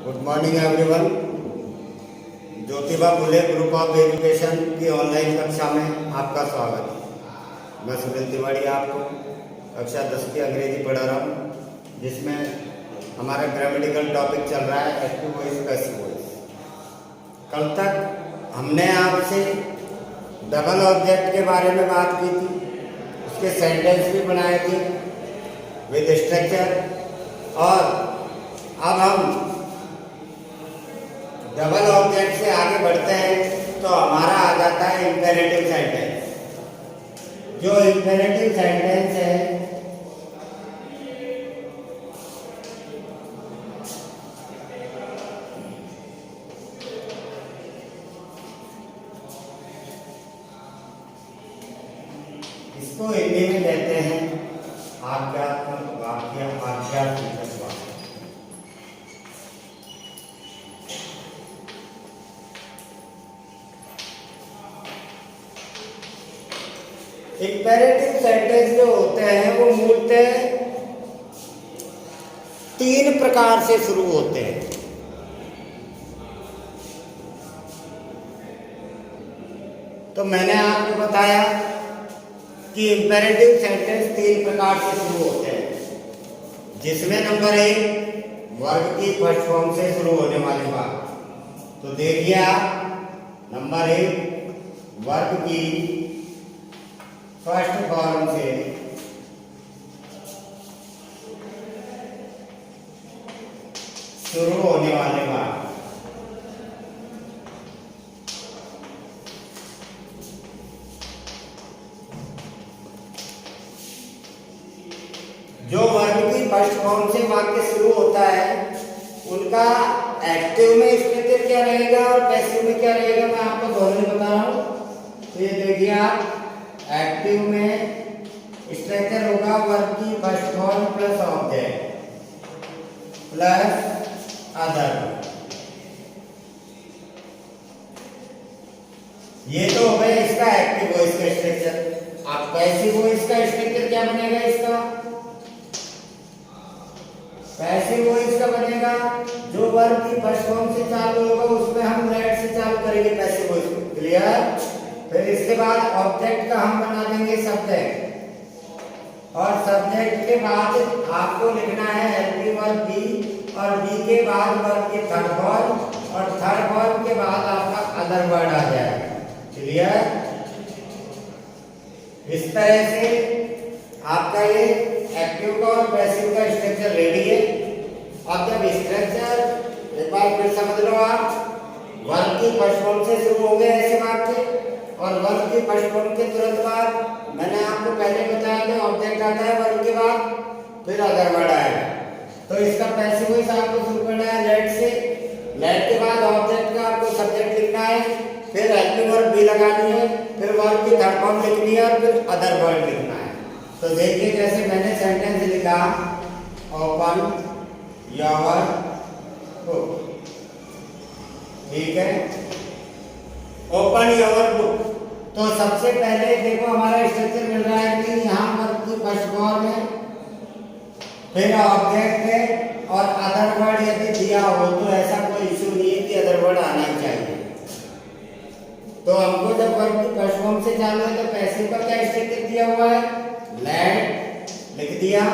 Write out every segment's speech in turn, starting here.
Good morning everyone. Jyotiba Phule group of education की online कक्षा में आपका स्वागत है। मैं सुनील तिवारी आपको कक्षा 10 की अंग्रेजी पढ़ा रहा हूँ, जिसमें हमारा ग्रामेटिकल टॉपिक चल रहा है एक्टिव वॉइस पैसिव वॉइस। कल तक हमने आपसे डबल ऑब्जेक्ट के बारे में बात की थी, उसके सेंटेंस भी बनाए थे विद स्ट्रक्चर। और अब हम डबल ऑब्जेक्ट से आगे बढ़ते हैं तो हमारा आ जाता है इंपेरेटिव सेंटेंस। जो इंपेरेटिव सेंटेंस है इसको हिंदी में कहते हैं आज्ञात्मक वाक्य, आज्ञासूचक वाक्य। इंपेरेटिव सेंटेंस जो होते हैं वो मूलतः 3 प्रकार से शुरू होते हैं। तो मैंने आपको बताया कि इंपेरेटिव सेंटेंस 3 प्रकार से शुरू होते हैं, जिसमें नंबर 1 वर्ब की फर्स्ट फॉर्म से शुरू होने वाली बात। तो देखिए आप, नंबर 1 वर्ब की फर्स्ट फॉर्म से शुरू होने वाले बात। जो वर्ब की फर्स्ट फॉर्म से वाक्य शुरू होता है उनका एक्टिव में स्ट्रक्चर क्या रहेगा और पैसिव में क्या रहेगा, मैं आपको दोनों बता रहा हूं। तो ये देखिए आप, एक्टिव में स्ट्रक्चर होगा वर्ब की first form plus object plus other. ये तो हो गया इसका एक्टिव वॉइस का स्ट्रक्चर। अब पैसिव वॉइस का स्ट्रक्चर क्या बनेगा इसका? पैसिव वॉइस का बनेगा जो वर्ब की फर्स्ट फॉर्म से चालू होगा उसमें हम लेट से चालू करेंगे पैसिव वॉइस को। क्लियर? फिर इसके बाद ऑब्जेक्ट का हम बना देंगे सब्जेक्ट, और सब्जेक्ट के बाद आपको लिखना है हेल्पिंग वर्ब बी, और बी के बाद वर्ब की थर्ड फॉर्म, और थर्ड फॉर्म के बाद आपका अदर वर्ड आ जाएगा। क्लियर? इस तरह से आपका ये एक्टिव का और पैसिव का स्ट्रक्चर रेडी है। अब जब स्ट्रक्चर एक बार फिर समझ लो आप, वर्ब की फर्स्ट फॉर्म से शुरू हो गए ऐसे वाक्य, और वर्ब की फर्स्ट फॉर्म के तुरंत बाद मैंने आपको पहले बताया कि ऑब्जेक्ट आता है वर्ब के बाद, फिर अदर वर्ड आएगा। तो इसका पैसिव वॉइस आपको शुरू करना है लेट से। लेट के बाद ऑब्जेक्ट का आपको सब्जेक्ट लिखना है, फिर हेल्पिंग वर्ब बी लगानी है, फिर वर्ब की थर्ड फॉर्म लिखनी है, और फिर अदर वर्ड लिखना है। तो देखिए जैसे मैंने सेंटेंस लिखा, ओपन योर बुक। ठीक है, ओपन योर बुक। तो सबसे पहले देखो हमारा स्ट्रक्चर मिल रहा है कि यहाँ वर्ब की फर्स्ट फॉर्म है, फिर ऑब्जेक्ट है, और अदर वर्ड यदि दिया हो तो ऐसा कोई इशू नहीं है कि अदर वर्ड आना ही चाहिए। तो हमको जब वर्ब की फर्स्ट फॉर्म से चालू है तो पैसिव का क्या स्ट्रक्चर दिया हुआ है? लेट लिख दिया।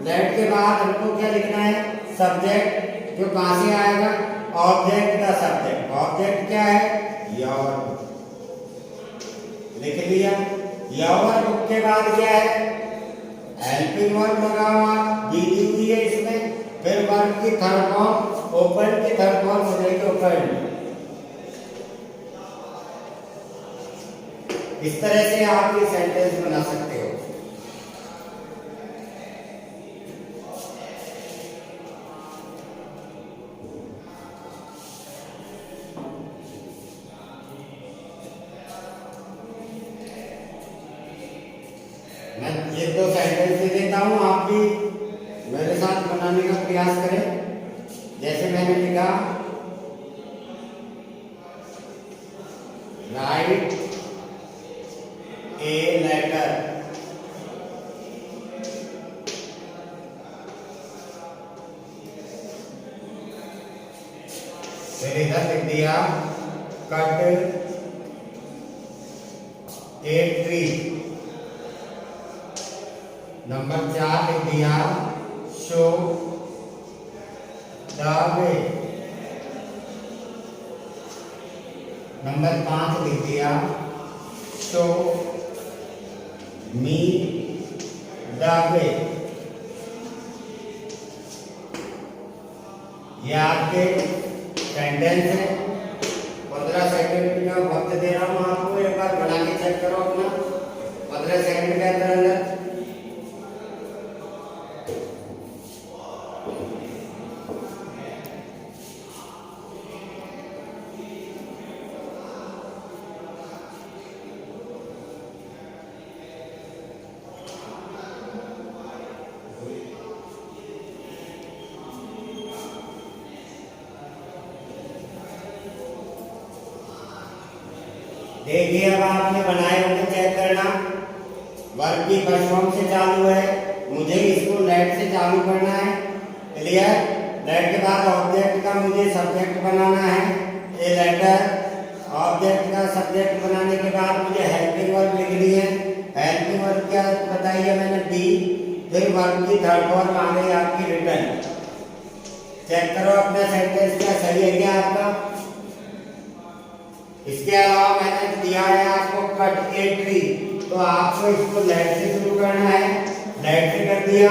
लेट के बाद हमको क्या लिखना है? सब्जेक्ट, जो कहां से आएगा? ऑब्जेक्ट का सब्जेक्ट। ऑब्जेक्ट क्या है? योर। लिख लिया। योर बुक के बाद क्या है? हेल्पिंग वर्ब लगा हुआ, बी दी हुई है इसमें, फिर वर्ब की थर्ड फॉर्म, ओपन की थर्ड फॉर्म हो जाएगी ओपन। इस तरह से आप ये सेंटेंस बना सकते हो। मैं ये 2 सेंटेंस दे देता हूं, आप भी मेरे साथ बनाने का प्रयास करें। जैसे मैंने लिखा, राइट ए लेटर। फिर इधर लिख दिया कट ए ट्री। नंबर 4 लिख दिया शो द वे। नंबर 5 लिख दिया शो मी द वे। ये आपके सेंटेंस है। 15 सेकंड का वक्त दे रहा हूँ आपको, एक बार बना के चेक करो अपना 15 सेकंड के अंदर। देखिए अब आपने बनाए होंगे, चेक करना। वर्ब की फर्स्ट फॉर्म से चालू है, मुझे इसको लेट से चालू करना है। क्लियर? लेट के बाद ऑब्जेक्ट का मुझे सब्जेक्ट बनाना है, ए लेटर। ऑब्जेक्ट का सब्जेक्ट बनाने के बाद मुझे हेल्पिंग वर्ब लिखनी है। हेल्पिंग वर्ब क्या बताइए मैंने, बी। फिर वर्ब की थर्ड फॉर्म आ गई आपकी रिटर्न। चेक करो अपना सेंटेंस क्या सही है क्या आपका। इसके अलावा मैंने दिया है आपको कट ए ट्री, तो आपको इसको लेट से शुरू करना है। लेट से कर दिया,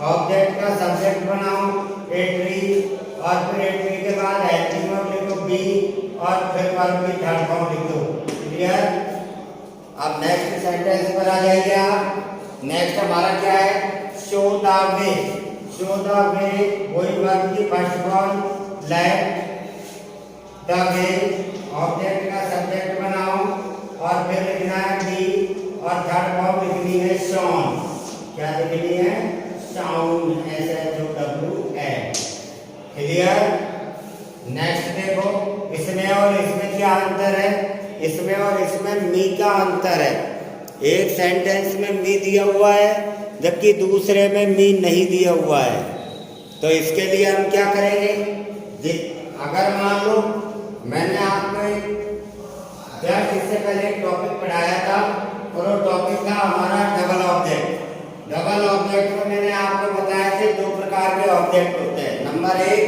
ऑब्जेक्ट का सब्जेक्ट बनाओ ए ट्री, और फिर ए ट्री के बाद हेल्पिंग वर्ब लिखो बी, और फिर वर्ब की थर्ड फॉर्म लिखो। क्लियर? अब नेक्स्ट सेंटेंस पर आ जाइए आप। नेक्स्ट हमारा क्या है, show the way. Show the way, वही वर्ब की first form let the way, object का सब्जेक्ट बनाओ, और फिर लिखना है बी, और थर्ड फॉर्म लिखनी है शॉन। क्या लिखनी है, शाउन, SHOWN। क्लियर? नेक्स्ट देखो, इसमें और इसमें क्या अंतर है। इसमें और इसमें मी का अंतर है। एक सेंटेंस में मी दिया हुआ है, जबकि दूसरे में मी नहीं दिया हुआ है। तो इसके लिए हम क्या करेंगे, अगर मान लो मैंने आपको जस्ट इससे पहले एक टॉपिक पढ़ाया था, और वो टॉपिक था हमारा डबल ऑब्जेक्ट। डबल ऑब्जेक्ट में मैंने आपको बताया थे 2 प्रकार के ऑब्जेक्ट होते हैं। Number 1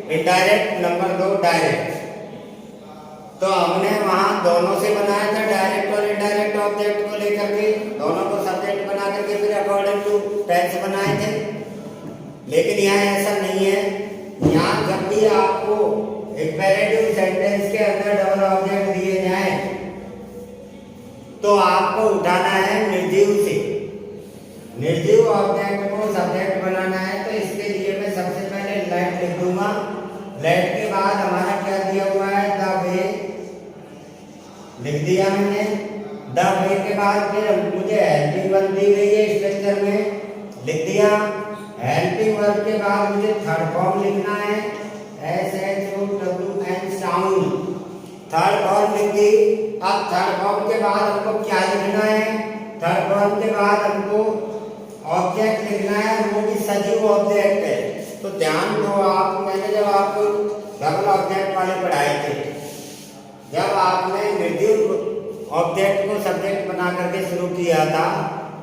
indirect, number 2 direct. तो हमने वहां दोनों से बनाया था, डायरेक्ट और इनडायरेक्ट ऑब्जेक्ट को लेकर के, दोनों को सब्जेक्ट बना करके फिर अकॉर्डिंग टू टेंस बनाए थे। लेकिन यहाँ ऐसा नहीं है। यहाँ जब भी आपको इम्पेरेटिव सेंटेंस के अंदर डबल ऑब्जेक्ट दिए जाएं, तो आपको उठाना है निर्जीव से। निर्जीव ऑब्जेक्ट को सब्जेक्ट बनाना है, तो इसके लिए मैं सबसे पहले लेट लिख दूंगा। लेट के बाद हमारा क्या दिया हुआ है, द वे लिख दिया मैंने। द वे के बाद फिर मुझे हेल्पिंग वर्ब दी गई है स्ट्रक्चर में, लिख दिया। हेल्पिंग वर्ब के बाद मुझे थर्ड फॉर्म लिखना है, SHOWN, साउंड। थर्ड फॉर्म लिख दी। अब थर्ड फॉर्म के बाद हमको क्या लिखना है, थर्ड फॉर्म के बाद हमको ऑब्जेक्ट लिखना है, वो भी सजीव ऑब्जेक्ट है। तो ध्यान दो आप, मैंने जब आपको डबल ऑब्जेक्ट वाले पढ़ाए थे, जब आपने निर्जीव ऑब्जेक्ट को सब्जेक्ट बना करके शुरू किया था,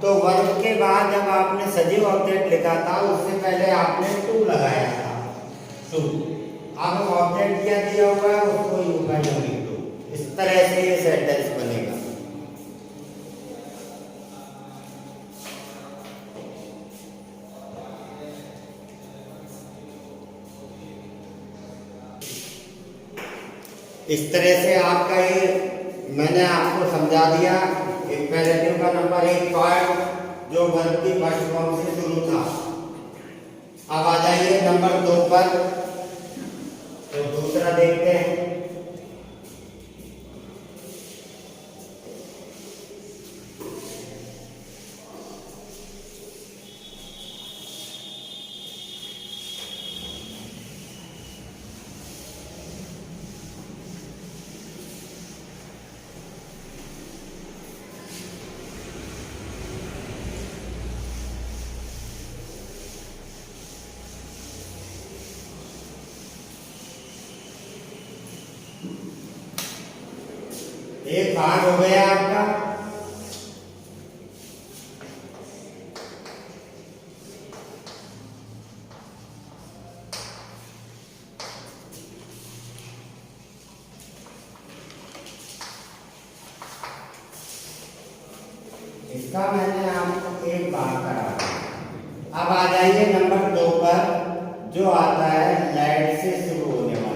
तो वर्ब के बाद जब आपने सजीव ऑब्जेक्ट लिखा था, उससे पहले आपने टू लगाया था, टू। अब ऑब्जेक्ट क्या दिया हुआ है, उसको यूं का यूं लिख दो। इस तरह से ये सेंटेंस बनेगा। इस तरह से आपका ये मैंने आपको समझा दिया। इम्पेरेटिव का नंबर 1 पार्ट जो वर्ब की फर्स्ट फॉर्म से शुरू था। अब आ जाइए नंबर 2 पर, तो दूसरा देखते हैं। एक भाग हो गया आपका। इसका मैंने आपको एक भाग करा। अब आ जाइए नंबर 2 पर, जो आता है लेड से शुरू होने वाला।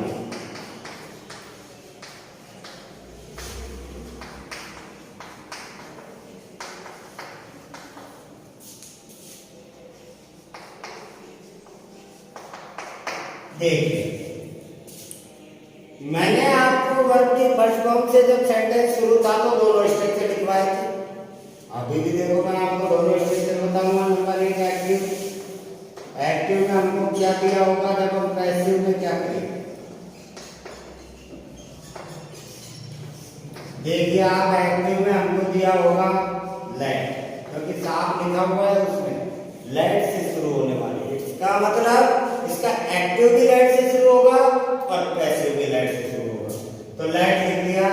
देखिए, मैंने आपको वर्ब के फर्स्ट फॉर्म से जब सेंटेंस शुरू था तो दोनों स्ट्रक्चर लिखवाए थे। अभी भी देखो मैं आपको दोनों स्ट्रक्चर बताऊंगा। Number 1 active. एक्टिव में हमको क्या दिया होगा जब हम पैसिव में क्या करेंगे। देखिए आप, एक्टिव में हमको दिया होगा लेट, क्योंकि साफ लिखा हुआ है उसमें लेट से शुरू होने वाली। इसका मतलब इसका एक्टिव भी लेट से शुरू होगा और पैसिव भी लेट से शुरू होगा। तो लेट लिख दिया।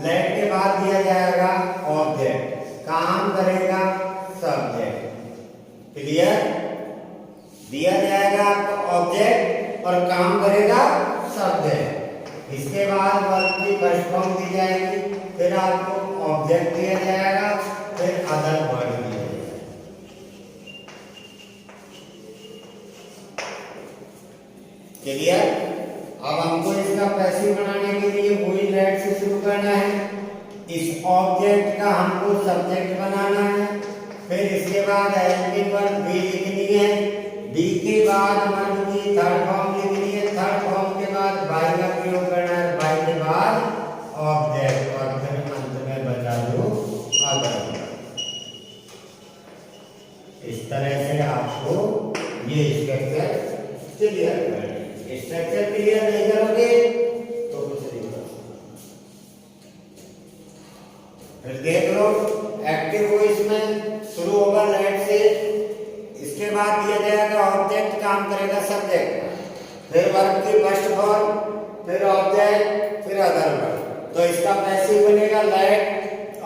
लेट के बाद दिया जाएगा ऑब्जेक्ट, काम करेगा सब्जेक्ट। क्लियर? दिया जाएगा आपको ऑब्जेक्ट और काम करेगा सब्जेक्ट। इसके बाद वर्ब की फर्स्ट फॉर्म दी जाएगी, फिर आपको ऑब्जेक्ट दिया जाएगा, फिर अदर वर्ड दिया जाएगा। क्लियर? अब हमको इसका पैसिव बनाने के लिए वही लेट से शुरू करना है। इस ऑब्जेक्ट का हमको सब्जेक्ट बनाना है। फिर इसके बाद हेल्पिंग वर्ब बी लिखनी है। बी के बाद वर्ब की थर्ड फॉर्म लिखनी है। थर्ड फॉर्म के बाद बाई का प्रयोग करना है। बाई के बाद ऑब्जेक्ट और फिर अंत में बचा दो अदर। इस तरह से आपको ये स्ट्रक्चर क्लियर करना है। स्ट्रक्चर क्लियर नहीं करोगे तो कुछ नहीं कर सकते। फिर देख लो, एक्टिव वॉइस में शुरू होगा लेट से। इसके बाद दिया जाएगा ऑब्जेक्ट, काम करेगा सब्जेक्ट, फिर वर्ब की फर्स्ट फॉर्म, फिर ऑब्जेक्ट, फिर अदर वर्ब। तो इसका पैसिव बनेगा लेट।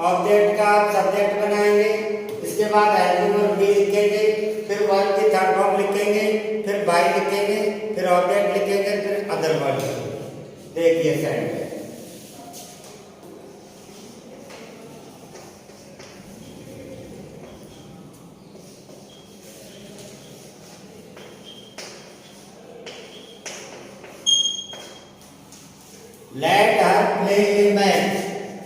ऑब्जेक्ट का सब्जेक्ट बनाएंगे, इसके बाद हेल्पिंग वर्ब बी लिखेंगे, फिर वर्ब की थर्ड फॉर्म लिखेंगे, फिर बाई लिखेंगे, फिर ऑब्जेक्ट लिखेंगे, फिर अदर वर्ब लिखेंगे। देखिए sentence. Let her play a match।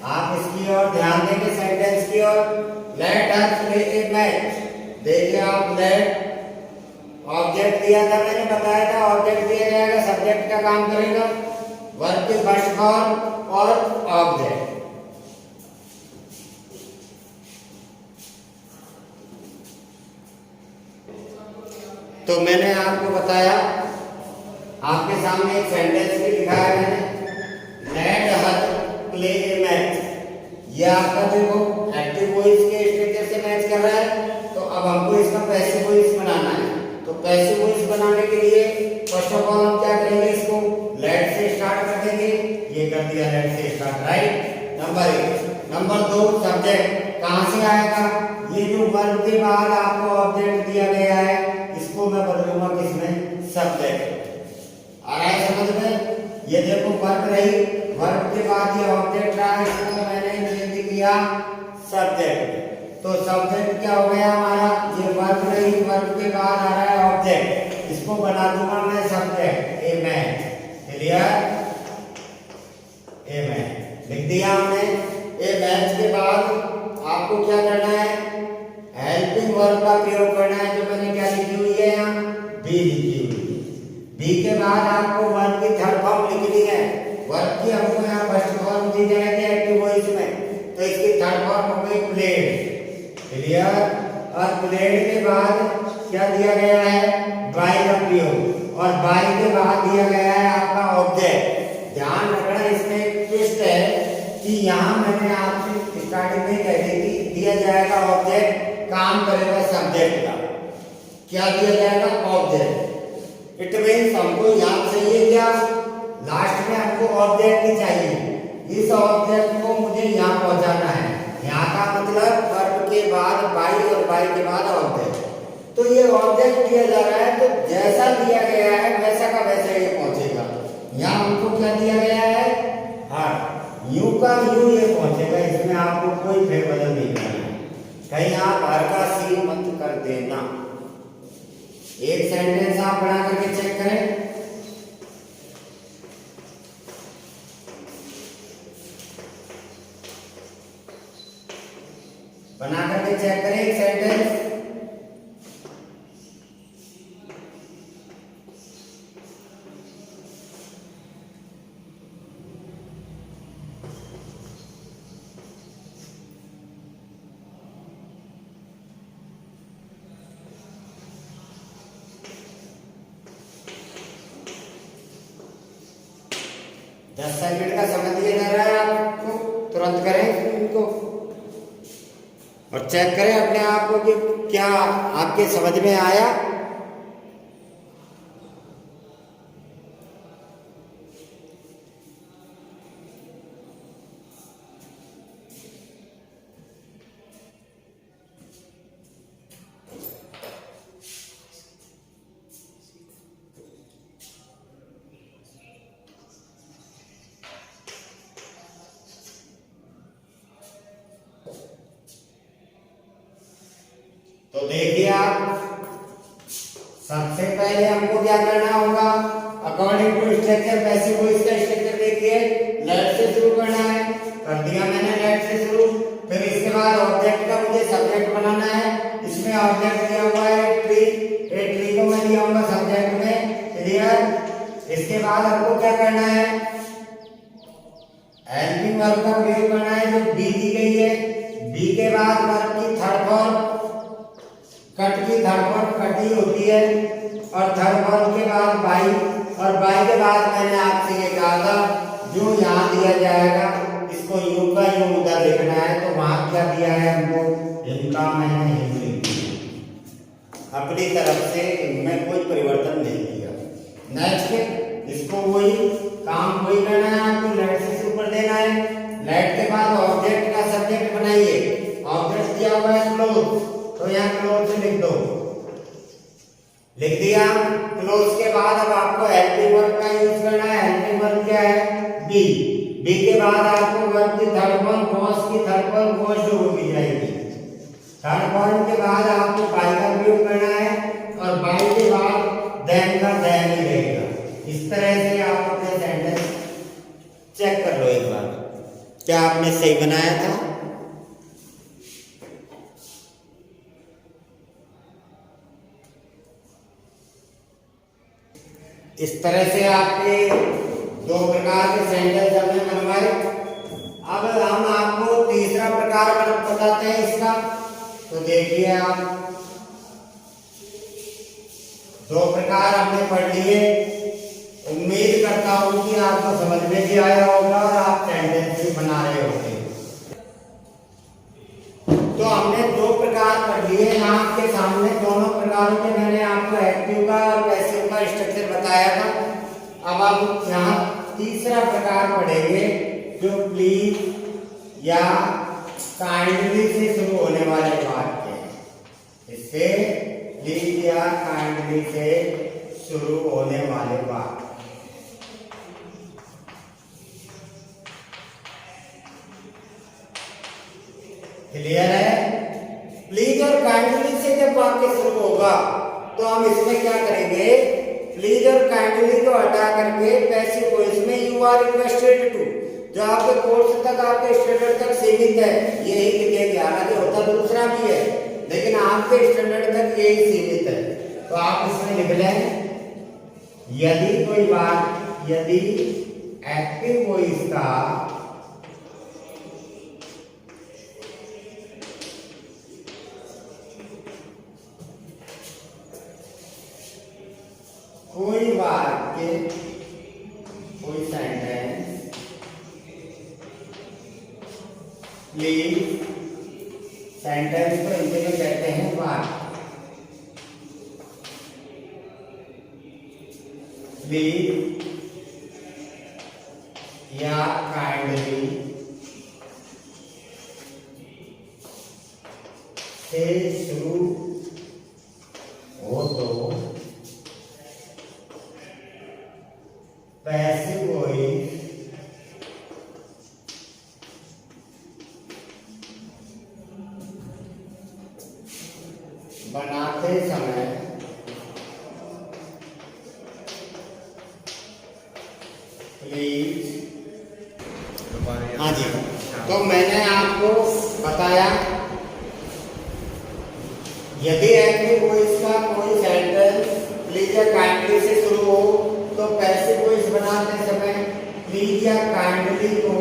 आप इसकी ओर ध्यान देंगे, सेंटेंस की ओर। Let her play a match। देखिए आप, let ऑब्जेक्ट दिया था, मैंने बताया था ऑब्जेक्ट दिया जाएगा, सब्जेक्ट का काम करेगा, वर्ब की फर्स्ट फॉर्म और ऑब्जेक्ट। तो मैंने आपको बताया, आपके सामने एक सेंटेंस भी लिखा है मैंने, लेट हर प्ले ए मैच। ये आपका देखो एक्टिव वॉइस के स्ट्रक्चर से मैच कर रहा है। तो अब हमको इसका पैसिव वॉइस बनाना है। तो पैसिव वॉइस बनाने के लिए फर्स्ट ऑफ ऑल हम क्या करेंगे, इसको लेट से स्टार्ट कर देंगे। ये कर दिया लेट से start, right. Number 1। Number 2 subject कहां से आएगा, ये जो वर्ब के बाद आपको ऑब्जेक्ट दिया गया है इसको मैं बदलूंगा किसमें, सब्जेक्ट। आ रहा है समझ में? ये देखो वर्ब रही, वर्ब के बाद ये ऑब्जेक्ट रहा, इसको मैंने चेंज किया सब्जेक्ट। तो सब्जेक्ट क्या हो गया हमारा, ये वर्ब रही, वर्ब के बाद आ रहा है ऑब्जेक्ट, इसको बना दूंगा मैं सब्जेक्ट, ए मैच। क्लियर? ए मैच लिख दिया हमने। ए मैच के बाद आपको क्या करना है, हेल्पिंग वर्ब का प्रयोग करना है। जो मैंने क्या लिखी हुई है यहाँ, बी लिखी हुई है। बी के बाद आपको वर्ब की थर्ड फॉर्म लिखनी है। वर्ब की हमको यहाँ फर्स्ट फॉर्म दी जाएगी एक्टिव वॉइस में, तो इसकी थर्ड फॉर्म हो गई प्लेड। क्लियर? और प्लेड के बाद क्या दिया गया है, बाई का प्रयोग, और बाई के बाद दिया गया है आपका ऑब्जेक्ट। ध्यान रखना, इसमें एक ट्विस्ट है कि यहाँ मैंने आपसे स्टार्टिंग में कह दी थी, दिया जाएगा ऑब्जेक्ट, काम करेगा सब्जेक्ट का। क्या दिया जाएगा, ऑब्जेक्ट। इट मीन्स हमको याद चाहिए क्या, लास्ट में हमको ऑब्जेक्ट ही चाहिए। इस ऑब्जेक्ट को मुझे मुझे यहाँ पहुंचाना है। यहाँ का मतलब वर्ब के बाद बाई और बाई के बाद ऑब्जेक्ट। तो ये ऑब्जेक्ट दिया जा रहा है, तो जैसा दिया गया है वैसा का वैसा ये पहुंचेगा। यहाँ हमको क्या दिया गया है, हाँ, यू का यू ये पहुंचेगा। इसमें आपको कोई फेरबदल नहीं करना है, कहीं आप हर का सी मत कर देना। एक सेंटेंस आप बना करके चेक करें। बना करके चेक करें एक सेंटेंस। दस सेकंड का समय दिया जा रहा है आपको, तुरंत करें इनको और चेक करें अपने आप को कि क्या आपके समझ में आया। तो देखिए आप, सबसे पहले हमको क्या करना होगा, according to structure passive voice का स्ट्रक्चर देखिए, लेट से शुरू करना है। कर दिया मैंने लेट से शुरू। फिर इसके बाद ऑब्जेक्ट का मुझे सब्जेक्ट बनाना है। इसमें ऑब्जेक्ट दिया हुआ है ट्री, एक ट्री को मैं लिया हूँ सब्जेक्ट में, क्लियर। इसके बाद हमको क्या करना है, हेल्पिंग वर्ब का प्रयोग करना है जो बी दी गई है। बी के बाद वर्ब की थर्ड फॉर्म, कट की थर्ड फॉर्म कटी होती है, और थर्ड फॉर्म के बाद बाई, और बाई के बाद मैंने आपसे ये कहा था जो यहाँ दिया जाएगा इसको यू का यू उधर लिखना है। तो वहां क्या दिया है हमको, इनका मैंने हिंद लिख दिया अपनी तरफ से, इनमें कोई परिवर्तन नहीं किया। नेक्स्ट इसको वही काम वही करना है आपको, लेट से शुरू कर देना है। लेट के बाद ऑब्जेक्ट का सब्जेक्ट बनाइए। ऑब्जेक्ट दिया हुआ है क्लोज, तो यहाँ क्लोज से लिख दो, लिख दिया। क्लोज के बाद अब आपको हेल्पिंग वर्ब का यूज करना है। हेल्पिंग वर्ब क्या है, बी। बी के बाद आपको वर्ब की थर्ड फॉर्म, वॉस की थर्ड फॉर्म वॉस जो होगी जाएगी। थर्ड फॉर्म के बाद आपको बाई का प्रयोग करना है, और बाई के बाद देन का देन ही रहेगा। इस तरह से आप अपने सेंटेंस चेक कर लो एक बार, क्या आपने सही बनाया था। इस तरह से आपके दो प्रकार के सेंटेंस हमने बनवाए। अब हम आपको तीसरा प्रकार बताते हैं इसका। तो देखिए आप, दो प्रकार हमने पढ़ लिए। उम्मीद करता हूं कि आपको समझ में भी आया होगा और आप सेंटेंस भी बना रहे होंगे। तो हमने दो प्रकार पढ़ लिए, आपके सामने दोनों प्रकारों के मैंने आपको एक्टिव का और पैसिव का स्ट्रक्चर बताया था। अब आप यहाँ तीसरा प्रकार पढ़ेंगे जो प्लीज या काइंडली से शुरू होने वाले वाक्य हैं। इससे प्लीज या काइंडली से शुरू होने वाले वाक्य, क्लियर है। प्लीज और काइंडली से जब वाक्य शुरू होगा तो हम इसमें क्या करेंगे, प्लीज और काइंडली को हटा करके पैसिव वॉइस में यू आर रिक्वेस्टेड टू, जो आपके कोर्स तक, आपके स्टैंडर्ड तक सीमित है, यही लिखेंगे। हालांकि होता दूसरा भी है, लेकिन आपके स्टैंडर्ड तक यही सीमित है। तो आप इसमें लिख लें, यदि कोई बात, यदि एक्टिव वॉइस का कोई वाक्य, कोई सेंटेंस प्लीज, सेंटेंस को हिंदी में कहते हैं वाक्य, प्लीज या काइंडली से शुरू हो तो पैसिव वॉइस बनाते समय प्लीज। हाँ जी, तो मैंने आपको बताया यदि एक्टिव वॉइस का कोई सेंटेंस प्लीज या काइंडली से शुरू हो तो पैसिव वॉइस बनाते समय प्लीज या काइंडली को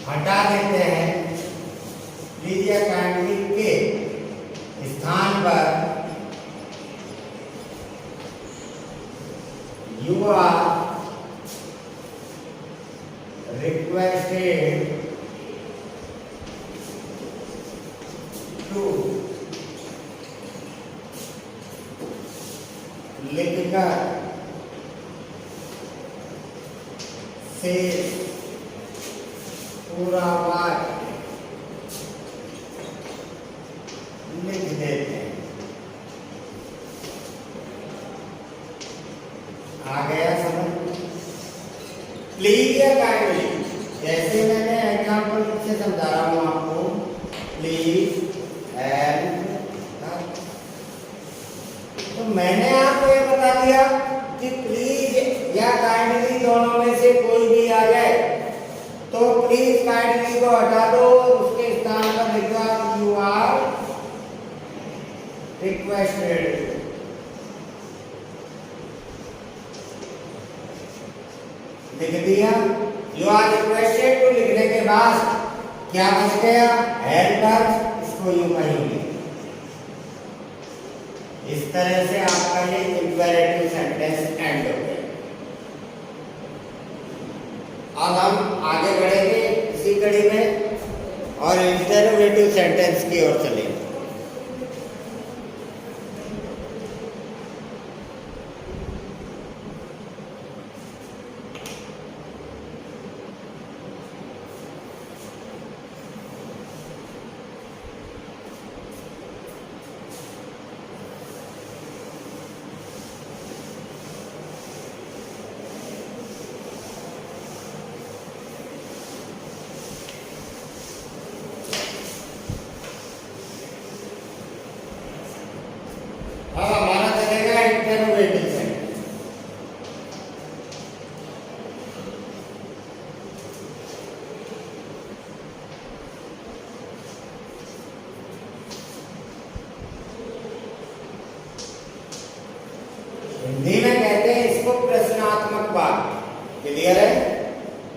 हटा देते हैं। प्लीज या काइंडली के स्थान पर यू आर requested to लिखकर से पूरा वाक्य लिख देते हैं। आ गया समझ? प्लीज या काइंडली, जैसे मैंने एग्जाम्पल से समझा रहा हूं आपको, प्लीज एंड, तो मैंने आपको ये बता दिया कि प्लीज या काइंडली दोनों में से कोई भी आ जाए तो प्लीज काइंडली को हटा दो, उसके स्थान पर लिखा यू आर रिक्वेस्टेड। लिख दिया यू आर रिक्वेस्टेड टू, लिखने के बाद क्या बच गया? हेल्पर, इसको यूं कहेंगे। इस तरह से आपका ये इंपेरेटिव सेंटेंस एंड हो गया। अब हम आगे बढ़ेंगे इसी कड़ी में और इंटरोगेटिव सेंटेंस की ओर चलेंगे। अब हमारा चलेगा इंटरोगेटिव सेंटेंस। हिंदी में कहते हैं इसको प्रश्नात्मक वाक्य। क्लियर है?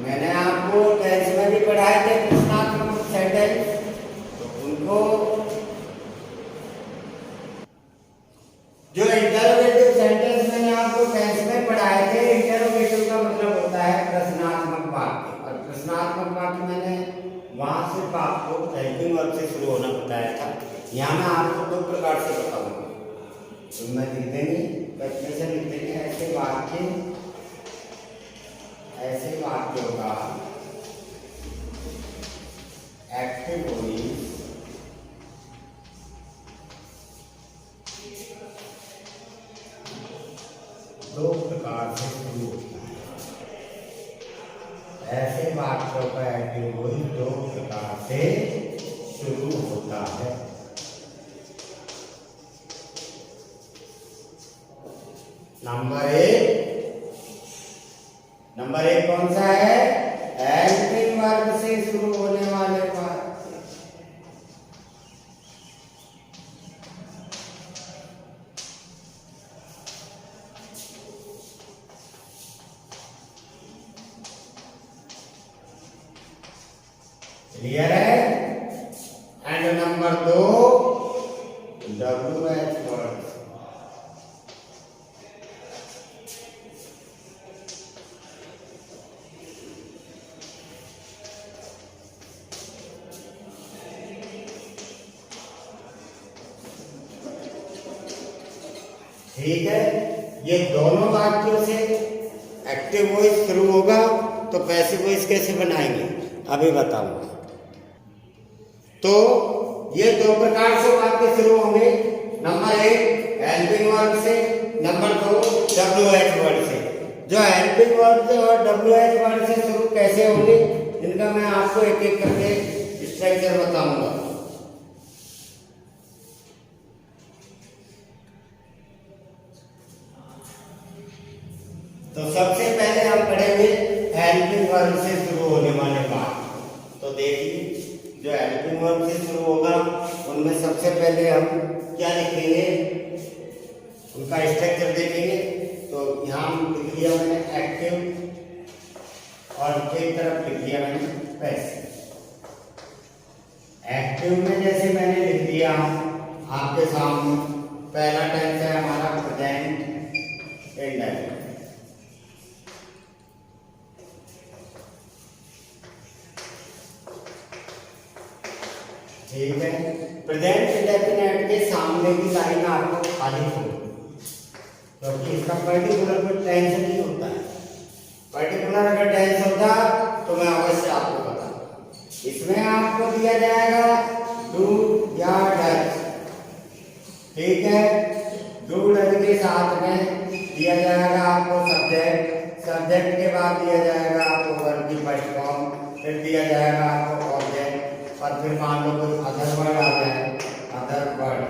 मैंने आपको टेंस में भी पढ़ाए थे प्रश्नात्मक सेंटेंस, तो उनको जो इंटरोगेटिव सेंटेंस मैंने आपको टेंस में पढ़ाए थे, इंटरोगेटिव का मतलब होता है प्रश्नात्मक वाक्य। और प्रश्नात्मक वाक्य मैंने वहां सिर्फ आपको हेल्पिंग वर्ब से शुरू होना बताया था। यहाँ मैं आपको दो प्रकार से बताऊंगा। तो मैं लिख देंगे, कैसे से लिख देंगे, ऐसे वाक्यों का एक्टिव वॉइस दो प्रकार से शुरू होता है। ऐसे वाक्यों का एक्टिव वॉइस दो प्रकार से शुरू होता है। नंबर एक कौन सा है? हेल्पिंग वर्ब से शुरू होने वाले वाक्य। क्लियर है? एंड नंबर दो WH वर्ड्स। ठीक है, ये दोनों वाक्यों से एक्टिव वॉइस शुरू होगा तो पैसिव वॉइस कैसे बनाएंगे अभी बताऊंगा। तो ये दो प्रकार से वाक्य शुरू होंगे। नंबर 1 हेल्पिंग वर्ब से, नंबर 2 WH वर्ड से। जो हेल्पिंग वर्ब से और WH वर्ड से शुरू कैसे होंगे, इनका मैं आपको एक एक करके स्ट्रक्चर बताऊंगा। तो सबसे पहले हम पढ़ेंगे हेल्पिंग वर्ब से शुरू होने वाले बात। तो देखिए, जो हेल्पिंग वर्ब से शुरू होगा उनमें सबसे पहले हम क्या लिखेंगे, उनका स्ट्रक्चर देखेंगे। तो यहाँ लिख लिया मैंने एक्टिव और एक तरफ लिख लिया मैंने पैसिव। एक्टिव में जैसे मैंने लिख दिया आपके सामने, पहला टेंस है हमारा प्रेजेंट इंडेफिनिट। ठीक है, प्रेजेंट इंडेफिनिट के सामने की लाइन आपको खाली होगी, क्योंकि इसका पर्टिकुलर कोई टेंस नहीं होता है। पर्टिकुलर अगर टेंस होता तो मैं अवश्य आपको बताऊंगा। इसमें आपको दिया जाएगा डू या डज। ठीक है, डू डज के साथ में दिया जाएगा आपको सब्जेक्ट, सब्जेक्ट के बाद दिया जाएगा आपको वर्ब की फर्स्ट फॉर्म, फिर दिया जाएगा आपको ऑब्जेक्ट, और फिर मान लो कोई अदर वर्ड आ जाए, अदर वर्ड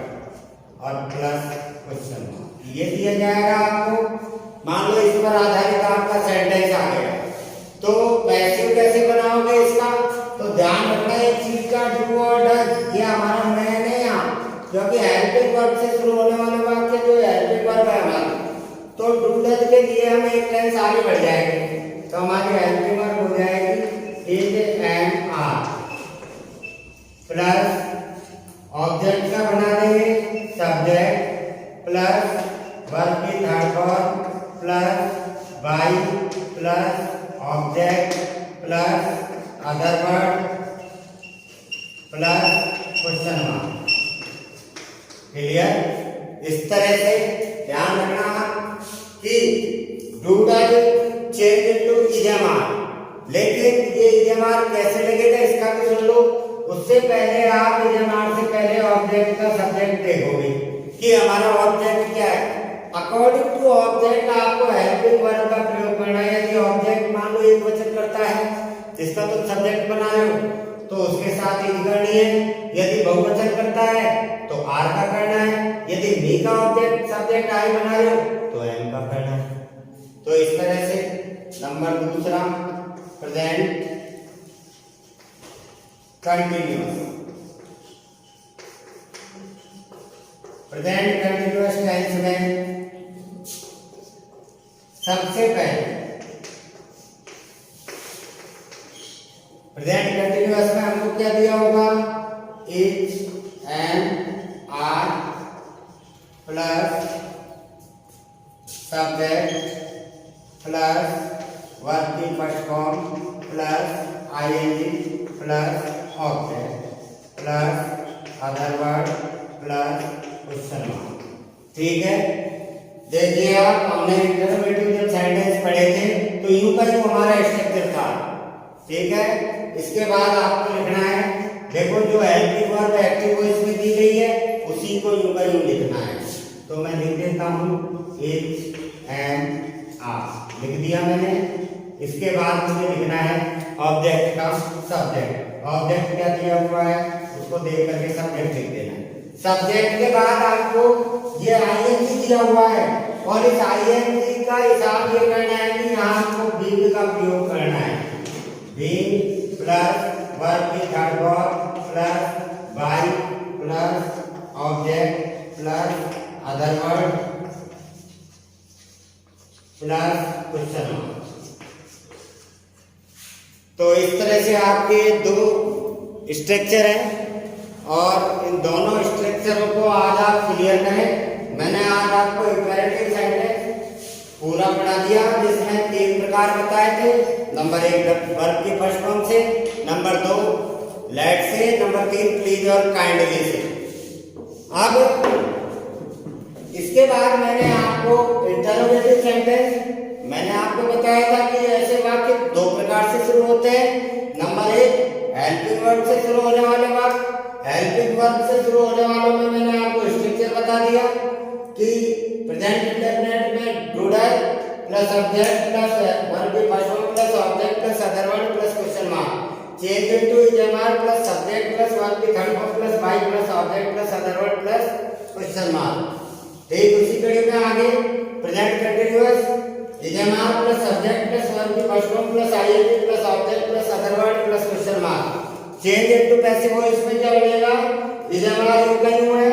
और प्लस क्वेश्चन मार्क, ये दिया जाएगा आपको। मान लो इस पर आधारित आपका सेंटेंस आ गया, तो पैसिव कैसे बनाओगे इसका, तो ध्यान रखना एक चीज का, डू और डज ये हमारा मेन है यहाँ, क्योंकि हेल्पिंग वर्ब से शुरू होने वाले वाक्य जो हेल्पिंग वर्ब है हमारा, तो डू डज के लिए हम एक टेंस आगे बढ़ जाएंगे, तो हमारी हेल्पिंग वर्ब हो जाएगी is and are, plus object का बना देंगे सब्जेक्ट, प्लस वर्ब की third form, plus by, plus object, plus other word, plus question mark. Clear? इस तरह से ध्यान रखना कि do does change into is am are, लेकिन ये इजमार कैसे लगेगा इसका भी सुन लो। उससे पहले आप इजमार से पहले ऑब्जेक्ट का सब्जेक्ट देखोगे कि हमारा ऑब्जेक्ट क्या है। अकॉर्डिंग टू ऑब्जेक्ट आपको हेल्पिंग वर्ब का प्रयोग करना है। यदि ऑब्जेक्ट मान लो एक वचन करता है जिसका तुम सब्जेक्ट बनाए हो, तो उसके साथ इज करनी है। यदि बहुवचन करता है तो आर का करना है। यदि मी का ऑब्जेक्ट सब्जेक्ट आई बनाए हो तो एम का करना है। तो इस तरह से नंबर दूसरा present continuous, present continuous tense में सबसे पहले प्रेजेंट कंटिन्यूअस में हमको क्या दिया होगा, is and are plus subject plus verb की first form plus ING plus object plus other word plus question mark. ठीक है, देखिए आप, हमने इंटररोगेटिव जब सेंटेंस पढ़े थे तो यूं का यूं हमारा स्ट्रक्चर था। ठीक है, इसके बाद आपको लिखना है, देखो जो हेल्पिंग वर्ब एक्टिव वॉइस में दी गई है उसी को यूं का यूं लिखना है। तो मैं लिख देता हूं इज एंड आर, लिख दिया मैंने। इसके बाद मुझे लिखना है ऑब्जेक्ट का सब्जेक्ट। ऑब्जेक्ट क्या दिया हुआ है उसको देख करके सब्जेक्ट लिख देना है। सब्जेक्ट के बाद आपको ये आईएनजी दिया हुआ है, और इस आईएनजी का हिसाब ये करना है कि यहाँ आपको बीइंग का प्रयोग करना है। बीइंग प्लस वर्ब की third form plus by plus object plus other word plus question mark. तो इस तरह से आपके दो स्ट्रक्चर हैं, और इन दोनों स्ट्रक्चरों को आज आप क्लियर करें। मैंने आज आपको इंपेरेटिव सेंटेंस पूरा पढ़ा दिया, जिसमें 3 प्रकार बताए थे। नंबर 1 वर्ब की फर्स्ट फॉर्म से, नंबर 2 लेट से, नंबर 3 प्लीज और काइंडली से। अब इसके बाद मैंने आपको इंटरोगेटिव सेंटेंस मैंने आपको बताया था कि ऐसे वाक्य 2 प्रकार से शुरू होते हैं। नंबर 1 हेल्पिंग वर्ब से शुरू होने वाले वाक्य, हेल्पिंग वर्ब से शुरू होने वालों में मैंने आपको स्ट्रक्चर बता दिया कि प्रेजेंट इंडेफिनिट में do does plus object plus verb की first form plus object plus other word plus question mark change into is am are plus subject plus verb की third form plus by plus object plus other word plus question mark. ठीक उसी कड़ी में आगे present continuous is am are plus subject plus verb की first form plus ING plus object plus other word plus question mark change into passive voice में क्या बनेगा is MR you का यू है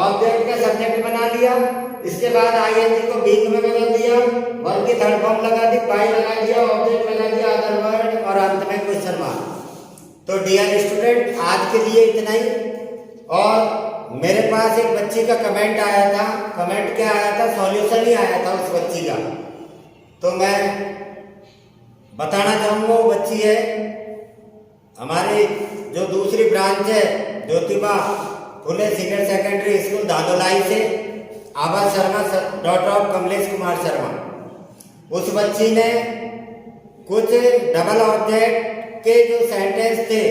ऑब्जेक्ट का सब्जेक्ट बना दिया इसके बाद आईएनजी को बीइंग में बदल दिया वर्ब की थर्ड फॉर्म लगा दी बाय लगा दिया ऑब्जेक्ट लगा दिया अदर वर्ड और अंत में क्वेश्चन मार्क। तो डियर स्टूडेंट आज के लिए इतना ही। और मेरे पास एक बच्ची का कमेंट आया था, कमेंट क्या आया था, सॉल्यूशन ही आया था उस बच्ची का, तो मैं बताना चाहूंगा। वो बच्ची है हमारी जो दूसरी ब्रांच है Jyotiba Phule senior secondary school धादोलाई से, आभा शर्मा डॉटर ऑफ कमलेश कुमार शर्मा। उस बच्ची ने कुछ डबल ऑब्जेक्ट के जो सेंटेंस थे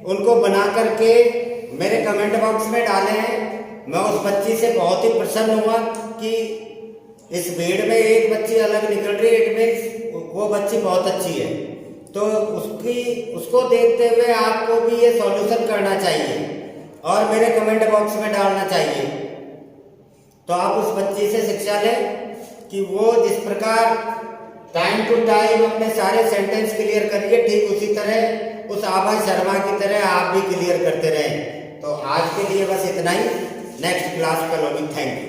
उनको बना करके मेरे कमेंट बॉक्स में डाले हैं। मैं उस बच्ची से बहुत ही प्रसन्न हुआ कि इस भीड़ में एक बच्ची अलग निकल रही है, इट मीन्स वो बच्ची बहुत अच्छी है। तो उसको देखते हुए आपको भी ये सॉल्यूशन करना चाहिए और मेरे कमेंट बॉक्स में डालना चाहिए। तो आप उस बच्ची से शिक्षा लें कि वो जिस प्रकार टाइम टू टाइम अपने सारे सेंटेंस क्लियर करिए, ठीक उसी तरह उस आभा शर्मा की तरह आप भी क्लियर करते रहें। तो आज के लिए बस इतना ही। नेक्स्ट क्लास कल होगी। Thank you.